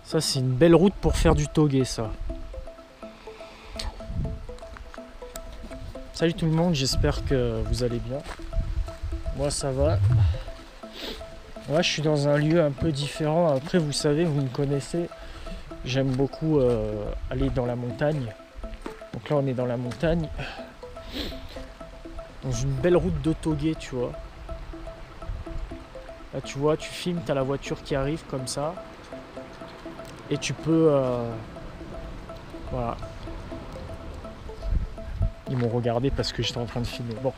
Ça, c'est une belle route pour faire du togé, ça. Salut tout le monde, j'espère que vous allez bien. Moi, ça va. Ouais, je suis dans un lieu un peu différent. Après, vous savez, vous me connaissez. J'aime beaucoup aller dans la montagne. Donc là, on est dans la montagne. Dans une belle route de togé, tu vois. Là, tu vois, tu filmes, tu as la voiture qui arrive comme ça. Et tu peux... voilà. Ils m'ont regardé parce que j'étais en train de filmer. Bon.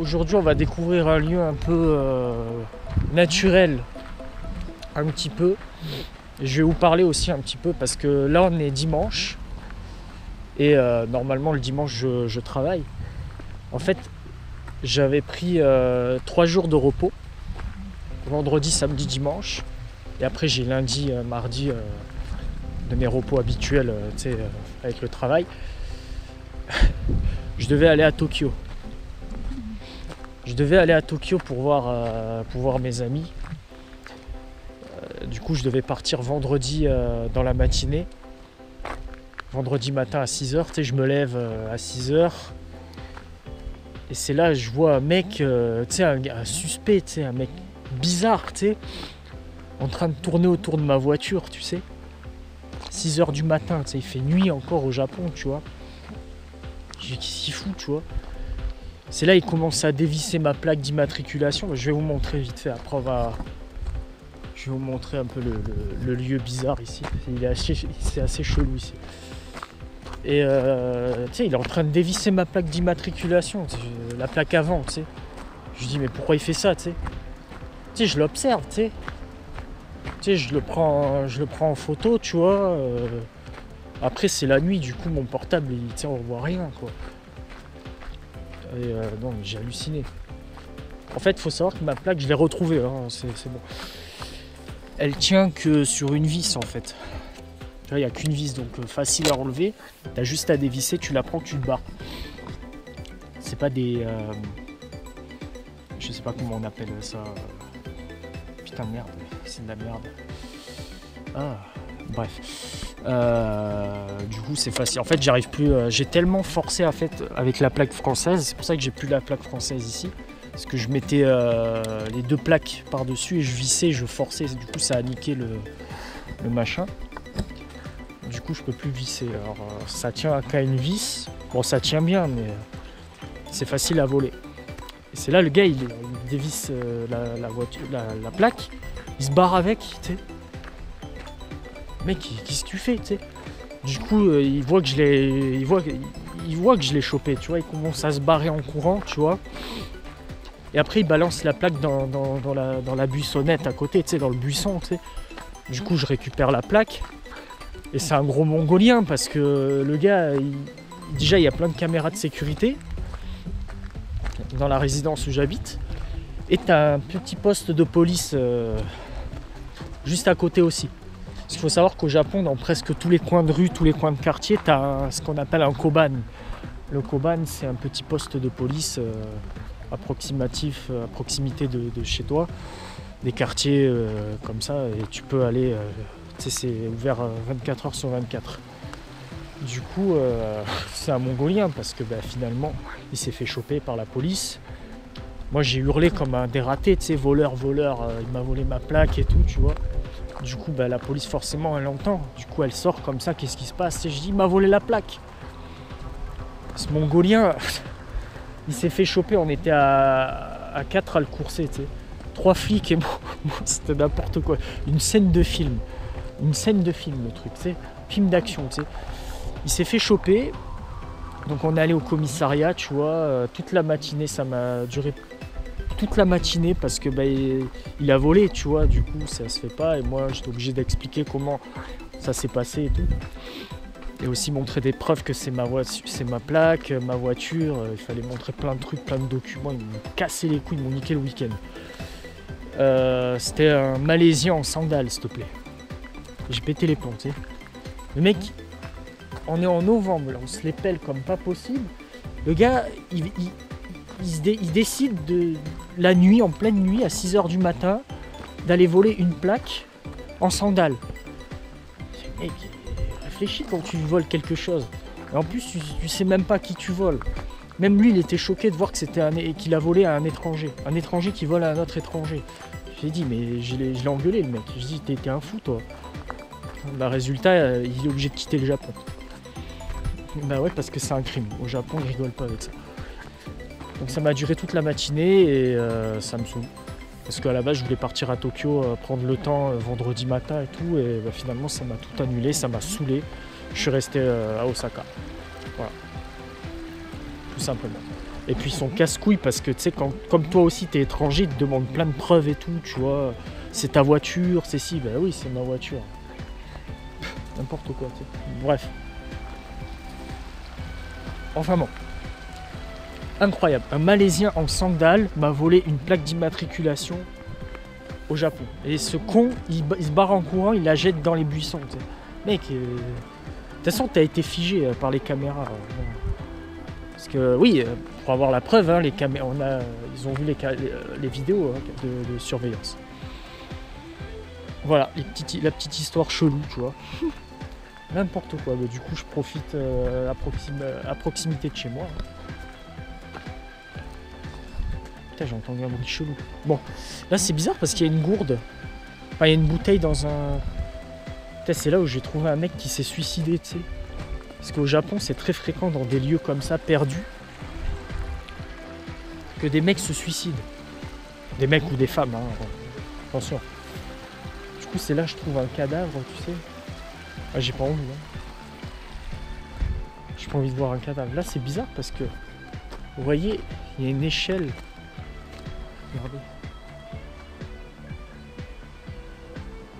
Aujourd'hui, on va découvrir un lieu un peu naturel. Un petit peu. Et je vais vous parler aussi un petit peu parce que là, on est dimanche. Et normalement, le dimanche, je travaille. En fait, j'avais pris 3 jours de repos. Vendredi, samedi, dimanche. Et après, j'ai lundi, mardi de mes repos habituels, avec le travail. Je devais aller à Tokyo. Pour voir mes amis. Du coup, je devais partir vendredi dans la matinée. Vendredi matin à 6h. Tu sais, je me lève à 6h. Et c'est là je vois un mec, tu sais, un suspect, tu sais, un mec bizarre, tu sais, en train de tourner autour de ma voiture, tu sais. 6h du matin, tu sais, il fait nuit encore au Japon, tu vois. Je dis qu'est-ce qu'il fout, tu vois. C'est là il commence à dévisser ma plaque d'immatriculation. Je vais vous montrer vite fait, après je vais vous montrer un peu le lieu bizarre ici. C'est assez chelou ici. Et tu sais, il est en train de dévisser ma plaque d'immatriculation, la plaque avant, tu sais. Je lui dis mais pourquoi il fait ça, tu sais. Tu sais, je l'observe, tu sais. Tu sais, je le prends en photo, tu vois. Après, c'est la nuit, du coup, mon portable, tu sais, on voit rien, quoi. Et non, mais j'ai halluciné. En fait, il faut savoir que ma plaque, je l'ai retrouvée, hein, c'est bon. Elle tient que sur une vis, en fait. Tu vois, il n'y a qu'une vis, donc facile à relever. Tu as juste à dévisser, tu la prends, tu le barres. C'est pas des... je sais pas comment on appelle ça. Putain, merde, c'est de la merde. Ah, bref. Du coup, c'est facile. En fait, j'arrive plus... j'ai tellement forcé, en fait, avec la plaque française. C'est pour ça que j'ai plus la plaque française ici. Parce que je mettais les 2 plaques par-dessus et je vissais, je forçais. Du coup, ça a niqué le machin. Du coup, je peux plus visser. Alors, ça tient qu'à une vis. Bon, ça tient bien, mais c'est facile à voler. Et c'est là, le gars, il dévisse la voiture, la plaque. Il se barre avec, tu sais. Mec, qu'est-ce que tu fais, tu sais. Du coup, il voit que je l'ai chopé, tu vois. Il commence à se barrer en courant, tu vois. Et après, il balance la plaque dans la buissonnette à côté, tu sais, dans le buisson, tu sais. Du coup, je récupère la plaque. Et c'est un gros mongolien parce que le gars, déjà il y a plein de caméras de sécurité dans la résidence où j'habite. Et t'as un petit poste de police juste à côté aussi. Parce qu'il faut savoir qu'au Japon, dans presque tous les coins de rue, tous les coins de quartier, t'as ce qu'on appelle un koban. Le koban, c'est un petit poste de police à proximité de chez toi. Des quartiers comme ça, et tu peux aller... c'est ouvert 24h sur 24. Du coup, c'est un mongolien parce que finalement, il s'est fait choper par la police. Moi, j'ai hurlé comme un dératé, tu sais, voleur, il m'a volé ma plaque et tout, tu vois. Du coup, la police, forcément, elle entend. Du coup, elle sort comme ça, qu'est-ce qui se passe? Et je dis, il m'a volé la plaque. Ce mongolien, il s'est fait choper, on était à 4 à le courser, tu sais. 3 flics et moi, c'était n'importe quoi. Une scène de film, le truc, tu sais, film d'action, tu sais. Il s'est fait choper, donc on est allé au commissariat, tu vois, toute la matinée, ça m'a duré toute la matinée parce que il a volé, tu vois, du coup ça se fait pas et moi j'étais obligé d'expliquer comment ça s'est passé et tout. Et aussi montrer des preuves que c'est ma plaque, ma voiture, il fallait montrer plein de trucs, plein de documents, ils m'ont cassé les couilles, ils m'ont niqué le week-end. C'était un Malaisien en sandales, s'il te plaît. J'ai pété les plombs, tu sais. Le mec, on est en novembre, là, on se les pèle comme pas possible. Le gars, il décide de la nuit, en pleine nuit, à 6h du matin, d'aller voler une plaque en sandales. Mec, réfléchis quand tu voles quelque chose. Et en plus, tu sais même pas qui tu voles. Même lui, il était choqué de voir que qu'il a volé à un étranger. Un étranger qui vole à un autre étranger. J'ai dit, mais je l'ai engueulé le mec. Je dis, t'es un fou toi. Bah, résultat, il est obligé de quitter le Japon. Bah ouais, parce que c'est un crime. Au Japon, ils rigolent pas avec ça. Donc ça m'a duré toute la matinée et ça me saoule. Parce qu'à la base, je voulais partir à Tokyo, prendre le temps vendredi matin et tout. Et bah, finalement, ça m'a tout annulé, ça m'a saoulé. Je suis resté à Osaka. Voilà. Tout simplement. Et puis ils sont casse-couilles parce que tu sais, comme toi aussi, t'es étranger, ils te demandent plein de preuves et tout, tu vois. C'est ta voiture, c'est si, bah oui, c'est ma voiture. N'importe quoi, tu sais. Bref. Enfin bon. Incroyable. Un Malaisien en sandales m'a volé une plaque d'immatriculation au Japon. Et ce con, il se barre en courant, il la jette dans les buissons. Tu sais. Mec, de toute façon, t'as été figé par les caméras. Parce que oui, pour avoir la preuve, hein, les caméras, ils ont vu les vidéos de surveillance. Voilà, la petite histoire chelou, tu vois. N'importe quoi. Mais du coup, je profite à proximité de chez moi. Putain, j'ai entendu un bruit chelou. Bon, là c'est bizarre parce qu'il y a une gourde. Enfin, il y a une bouteille dans un... Putain, c'est là où j'ai trouvé un mec qui s'est suicidé, tu sais. Parce qu'au Japon, c'est très fréquent dans des lieux comme ça, perdus, que des mecs se suicident. Des mecs ou des femmes, hein. Attention. Du coup, c'est là que je trouve un cadavre, tu sais. Ah, j'ai pas envie, hein. J'ai pas envie de voir un cadavre. Là, c'est bizarre parce que, vous voyez, il y a une échelle. Regardez.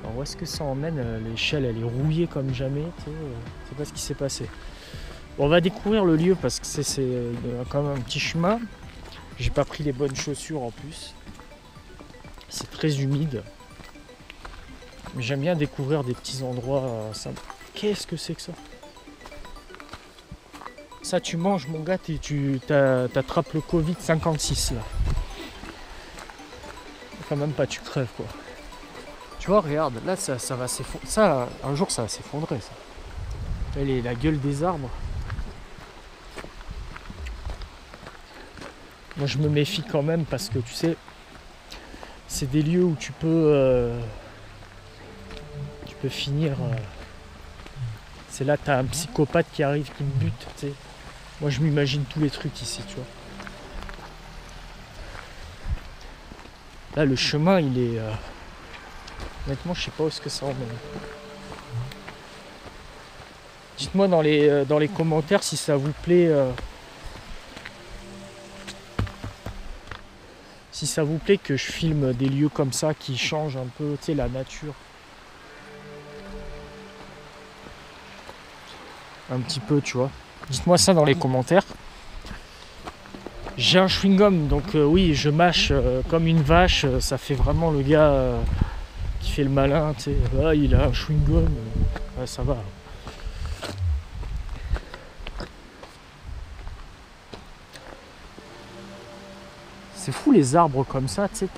Alors, où est-ce que ça emmène? L'échelle, elle est rouillée comme jamais. Tu sais, je sais pas ce qui s'est passé. Bon, on va découvrir le lieu parce que c'est quand même un petit chemin. J'ai pas pris les bonnes chaussures en plus. C'est très humide. Mais j'aime bien découvrir des petits endroits. Qu'est-ce que c'est que ça? Ça, tu manges, mon gars, tu t'attrapes le Covid 56 là. Quand même pas, tu crèves quoi. Tu vois, regarde, là ça va s'effondrer. Ça, un jour ça va s'effondrer ça. Là, la gueule des arbres. Moi je me méfie quand même parce que tu sais, c'est des lieux où tu peux finir. C'est là t'as un psychopathe qui arrive, qui me bute, tu sais. Moi je m'imagine tous les trucs ici, tu vois. Là le chemin il est... Honnêtement je sais pas où est-ce que ça emmène. Dites-moi dans les commentaires si ça vous plaît. Si ça vous plaît que je filme des lieux comme ça qui changent un peu, tu sais, la nature. Un petit peu, tu vois. Dites-moi ça dans les commentaires. J'ai un chewing-gum, donc oui, je mâche comme une vache. Ça fait vraiment le gars qui fait le malin, tu sais. Ah, il a un chewing-gum. Ouais, ça va. C'est fou les arbres comme ça, tu sais,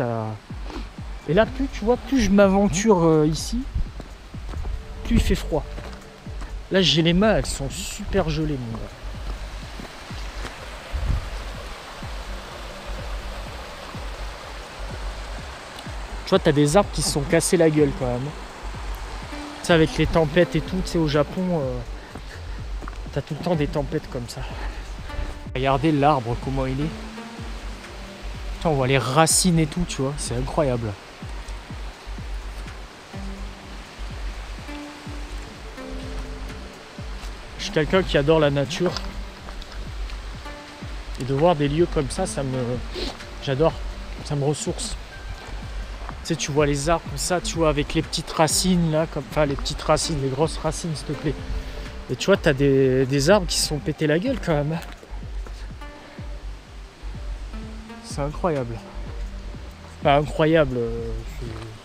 Et là, plus tu vois, plus je m'aventure ici, plus il fait froid. Là, j'ai les mains, elles sont super gelées, mon gars. Tu vois, t'as des arbres qui se sont cassés la gueule quand même. Tu sais, avec les tempêtes et tout, tu sais, au Japon, t'as tout le temps des tempêtes comme ça. Regardez l'arbre, comment il est. On voit les racines et tout, tu vois, c'est incroyable. Je suis quelqu'un qui adore la nature. Et de voir des lieux comme ça, j'adore, ça me ressource. Tu sais, tu vois les arbres comme ça, tu vois, avec les petites racines là, enfin les petites racines, les grosses racines, s'il te plaît. Et tu vois, t'as des arbres qui se sont pétés la gueule quand même. C'est incroyable. Pas incroyable,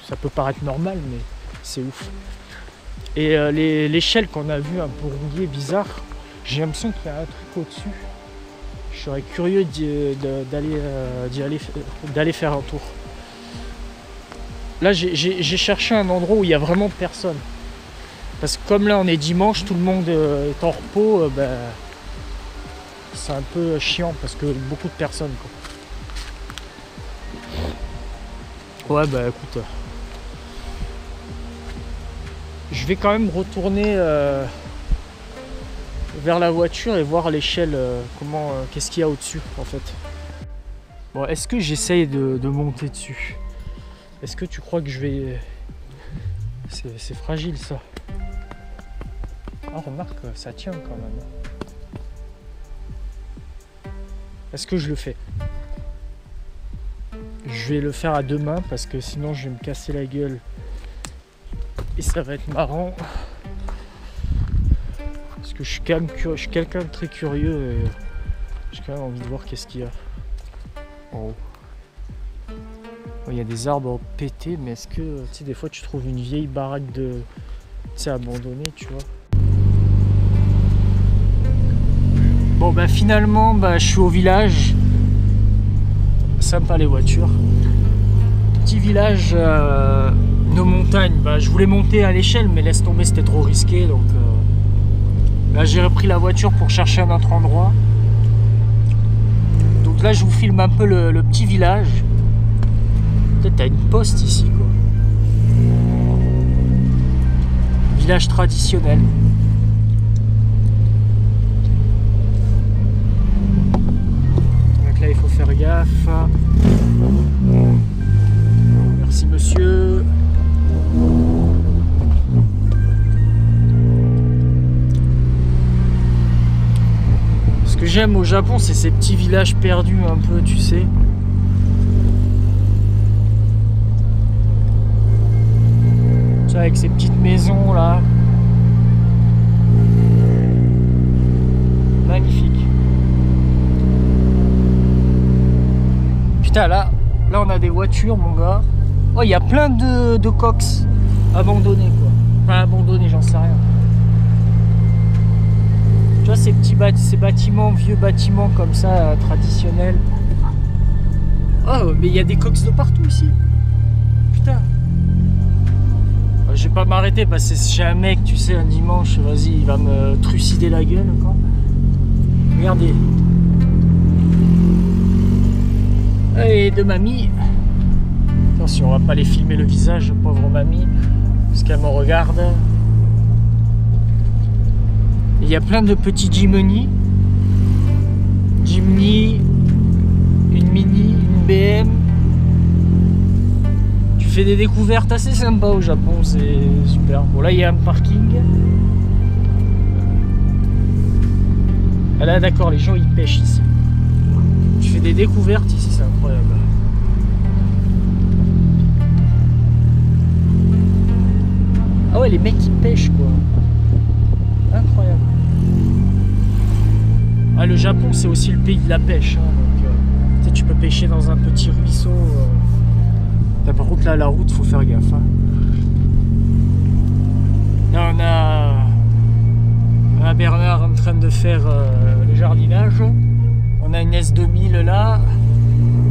ça peut paraître normal, mais c'est ouf. Et l'échelle qu'on a vue un peu rouillée, bizarre, j'ai l'impression qu'il y a un truc au-dessus. Je serais curieux d'aller faire un tour. Là, j'ai cherché un endroit où il y a vraiment personne. Parce que comme là, on est dimanche, tout le monde est en repos, c'est un peu chiant parce que beaucoup de personnes, quoi. Ouais, bah écoute, je vais quand même retourner vers la voiture et voir à l'échelle qu'est-ce qu'il y a au-dessus en fait. Bon, est-ce que j'essaye de monter dessus? Est-ce que tu crois que je vais... C'est fragile ça. Ah, remarque, ça tient quand même. Est-ce que je le fais? Je vais le faire à deux mains parce que sinon je vais me casser la gueule. Et ça va être marrant. Parce que je suis quand même curieux, je suis quelqu'un de très curieux et j'ai quand même envie de voir qu'est-ce qu'il y a en haut. Il y a des arbres pétés, mais est-ce que, tu sais, des fois tu trouves une vieille baraque de, tu sais, abandonnée, tu vois. Bon, bah finalement, je suis au village. Sympa les voitures. Petit village, nos montagnes. Je voulais monter à l'échelle, mais laisse tomber, c'était trop risqué, donc là j'ai repris la voiture pour chercher un autre endroit. Donc là, je vous filme un peu le petit village. Peut-être t'as une poste ici, quoi. Village traditionnel. Donc là, il faut faire gaffe. Merci, monsieur. Ce que j'aime au Japon, c'est ces petits villages perdus un peu, tu sais. Avec ces petites maisons là. Magnifique. Putain, là on a des voitures, mon gars. Oh, il y a plein de cox abandonnés, quoi. Enfin, abandonnés, j'en sais rien. Tu vois, ces bâtiments, vieux bâtiments comme ça, traditionnels. Oh, mais il y a des cox de partout ici. Putain. Je vais pas m'arrêter parce que c'est chez un mec, tu sais, un dimanche, vas-y, il va me trucider la gueule, quoi. Regardez. Et de mamie. Attention, on va pas les filmer le visage, pauvre mamie, parce qu'elle me regarde. Il y a plein de petits Jimny. Jimny, une Mini, une BM. Fait des découvertes assez sympas au Japon, c'est super. Bon, là il y a un parking. Ah là, d'accord, les gens ils pêchent ici. Tu fais des découvertes ici, c'est incroyable. Ah ouais, les mecs ils pêchent, quoi. Incroyable. Ah, le Japon c'est aussi le pays de la pêche, hein, donc tu sais, tu peux pêcher dans un petit ruisseau. Par contre là, la route, faut faire gaffe, hein. Là on a Bernard en train de faire le jardinage. On a une S2000 là.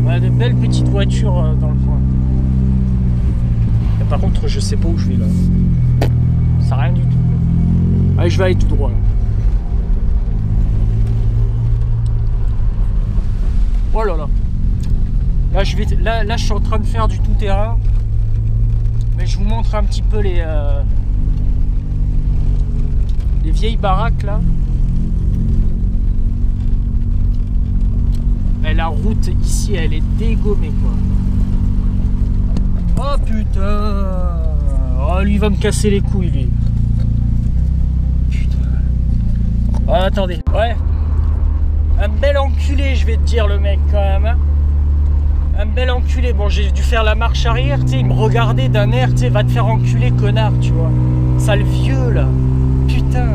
On a de belles petites voitures dans le coin. Et par contre, je sais pas où je vais là. Ça sert à rien du tout. Allez, je vais aller tout droit là. Oh là là. Là je suis en train de faire du tout-terrain. Mais je vous montre un petit peu les vieilles baraques là. Et la route ici, elle est dégommée, quoi. Oh putain. Oh, lui il va me casser les couilles, lui. Putain. Oh, attendez. Ouais. Un bel enculé, je vais te dire, le mec, quand même, hein. Un bel enculé. Bon, j'ai dû faire la marche arrière, tu sais, il me regardait d'un air, tu sais, va te faire enculer, connard, tu vois. Sale vieux, là. Putain.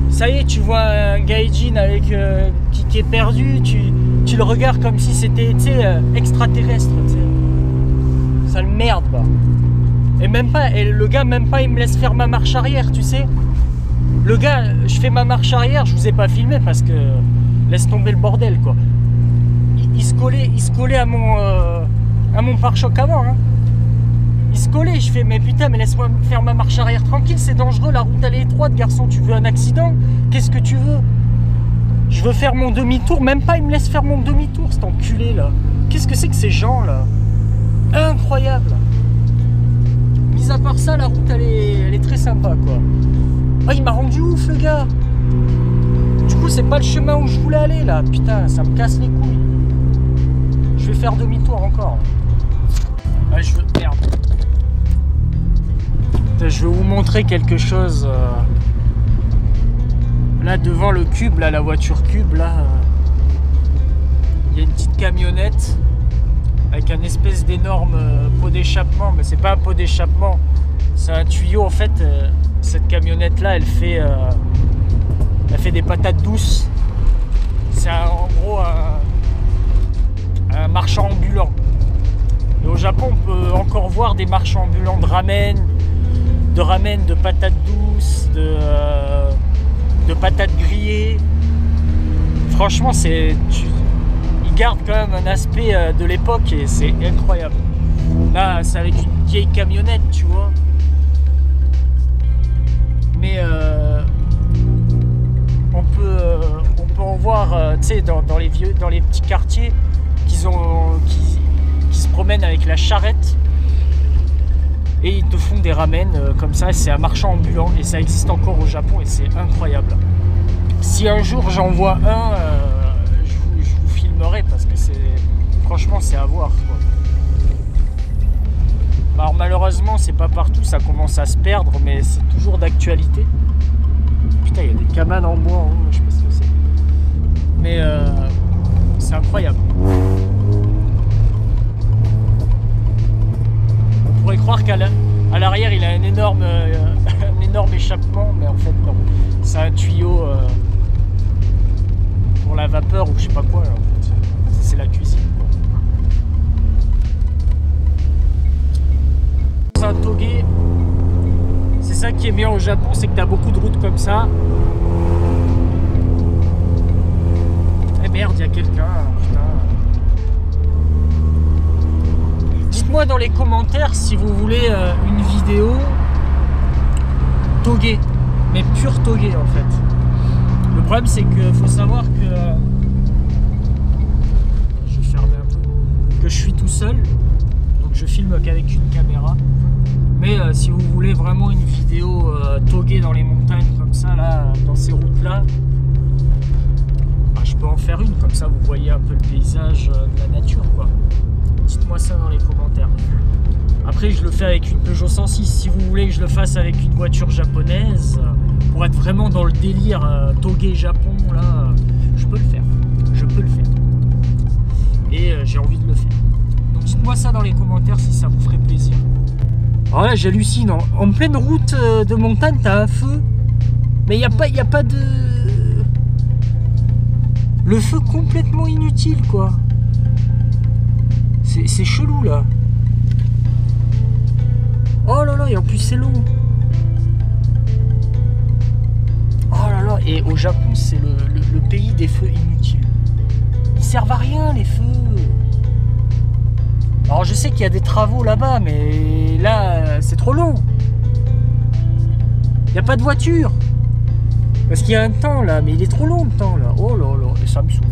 Ça y est, tu vois un gaijin avec qui est perdu, tu le regardes comme si c'était, tu sais, extraterrestre, tu sais. Sale merde, quoi. Et même pas, et le gars, même pas, il me laisse faire ma marche arrière, tu sais. Le gars, je fais ma marche arrière, je vous ai pas filmé parce que laisse tomber le bordel, quoi. Il se collait à mon pare-choc avant, hein. Il se collait, je fais mais putain mais laisse-moi faire ma marche arrière tranquille, c'est dangereux, la route elle est étroite garçon, tu veux un accident? Qu'est-ce que tu veux? Je veux faire mon demi-tour, même pas il me laisse faire mon demi-tour cet enculé là. Qu'est-ce que c'est que ces gens là? Incroyable. Mis à part ça, la route elle est très sympa quoi. Oh il m'a rendu ouf le gars. Du coup c'est pas le chemin où je voulais aller là, putain ça me casse les couilles. Je vais faire demi-tour encore. Ah, je veux... Merde. Je vais vous montrer quelque chose. Là devant le cube, là, la voiture cube, là, il y a une petite camionnette avec un espèce d'énorme pot d'échappement, mais c'est pas un pot d'échappement, c'est un tuyau en fait. Cette camionnette là, elle fait des patates douces. C'est en gros un marchand ambulant. Et au Japon, on peut encore voir des marchands ambulants de ramen, de patates douces, de patates grillées. Franchement, ils gardent quand même un aspect de l'époque et c'est incroyable. Là, c'est avec une vieille camionnette, tu vois. Mais on peut en voir, tu sais, dans les petits quartiers qui se promènent avec la charrette. Et ils te font des ramen comme ça, c'est un marchand ambulant et ça existe encore au Japon et c'est incroyable. Si un jour j'en vois un, je vous filmerai parce que franchement c'est à voir quoi. Alors malheureusement c'est pas partout, ça commence à se perdre mais c'est toujours d'actualité. Putain il y a des cabanes en bois, hein, je sais pas ce que c'est. Mais c'est incroyable. On pourrait croire qu'à l'arrière il a un énorme échappement, mais en fait non. C'est un tuyau pour la vapeur ou je sais pas quoi. En fait. C'est la cuisine. Dans un toge, c'est ça qui est bien au Japon, c'est que tu as beaucoup de routes comme ça. Eh merde, il y a quelqu'un. Putain. Dites-moi dans les commentaires si vous voulez une vidéo toge, mais pure toge en fait. Le problème c'est qu'il faut savoir que je vais fermer un peu, que je suis tout seul, donc je filme qu'avec une caméra. Mais si vous voulez vraiment une vidéo toge dans les montagnes comme ça, là, dans ces routes là, je peux en faire une, comme ça vous voyez un peu le paysage de la nature quoi. Dites-moi ça dans les commentaires. Après je le fais avec une Peugeot 106. Si vous voulez que je le fasse avec une voiture japonaise, pour être vraiment dans le délire toge Japon là, je peux le faire. Je peux le faire. Et j'ai envie de le faire. Donc dites-moi ça dans les commentaires si ça vous ferait plaisir. Alors là j'hallucine. En pleine route de montagne t'as un feu. Mais il n'y a pas de... Le feu complètement inutile quoi. C'est chelou là. Oh là là, et en plus c'est long. Oh là là, et au Japon c'est le pays des feux inutiles. Ils servent à rien les feux. Alors je sais qu'il y a des travaux là-bas, mais là c'est trop long. Il n'y a pas de voiture. Parce qu'il y a un temps là, mais il est trop long le temps là. Oh là là, et ça me saoule.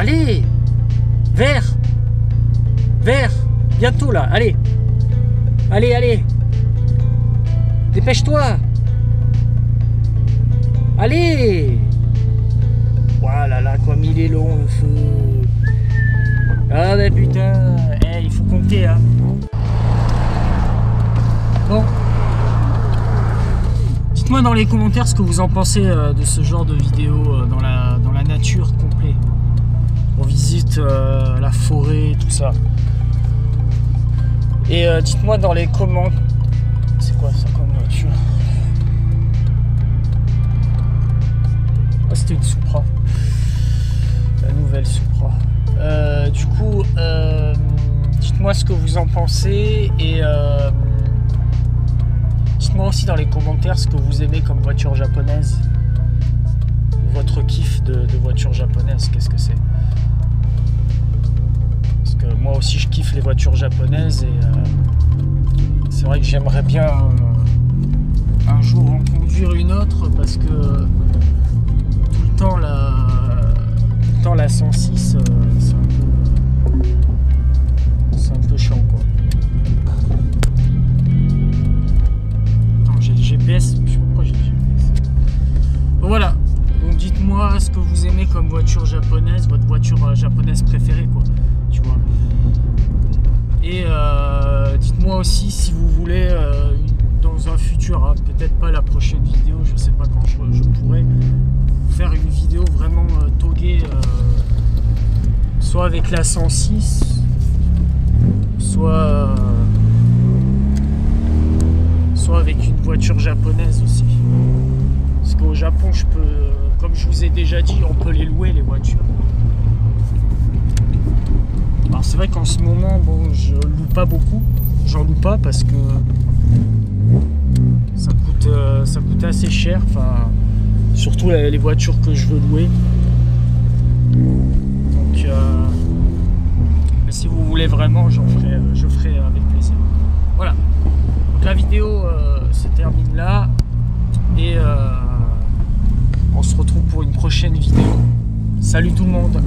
Allez, vert, bientôt là, allez, dépêche-toi, allez. Voilà là, comme il est long le feu. Ah bah putain, il faut compter hein. Bon, dites-moi dans les commentaires ce que vous en pensez de ce genre de vidéo dans la nature complet. On visite la forêt, tout ça. Et dites-moi dans les commentaires. C'est quoi ça comme voiture? Ah, c'était une Supra. La nouvelle Supra. Du coup, dites-moi ce que vous en pensez. Et dites-moi aussi dans les commentaires ce que vous aimez comme voiture japonaise. Votre kiff de voiture japonaise, qu'est-ce que c'est? moi aussi je kiffe les voitures japonaises et c'est vrai que j'aimerais bien un jour en conduire une autre parce que tout le temps la 106 c'est un peu chiant quoi. Attends, j'ai le GPS, je sais pas pourquoi j'ai le GPS. Bon, voilà, donc dites-moi ce que vous aimez comme voiture japonaise, votre voiture japonaise préférée quoi, tu vois. Et dites-moi aussi si vous voulez dans un futur, hein, peut-être pas la prochaine vidéo, je sais pas quand je pourrais faire une vidéo vraiment toguée, soit avec la 106, soit avec une voiture japonaise aussi. Parce qu'au Japon, je peux, comme je vous ai déjà dit, on peut les louer les voitures. Alors c'est vrai qu'en ce moment, bon, je loue pas beaucoup. J'en loue pas parce que ça coûte assez cher. Enfin, surtout les voitures que je veux louer. Donc, mais si vous voulez vraiment, je ferai avec plaisir. Voilà. Donc la vidéo se termine là et on se retrouve pour une prochaine vidéo. Salut tout le monde.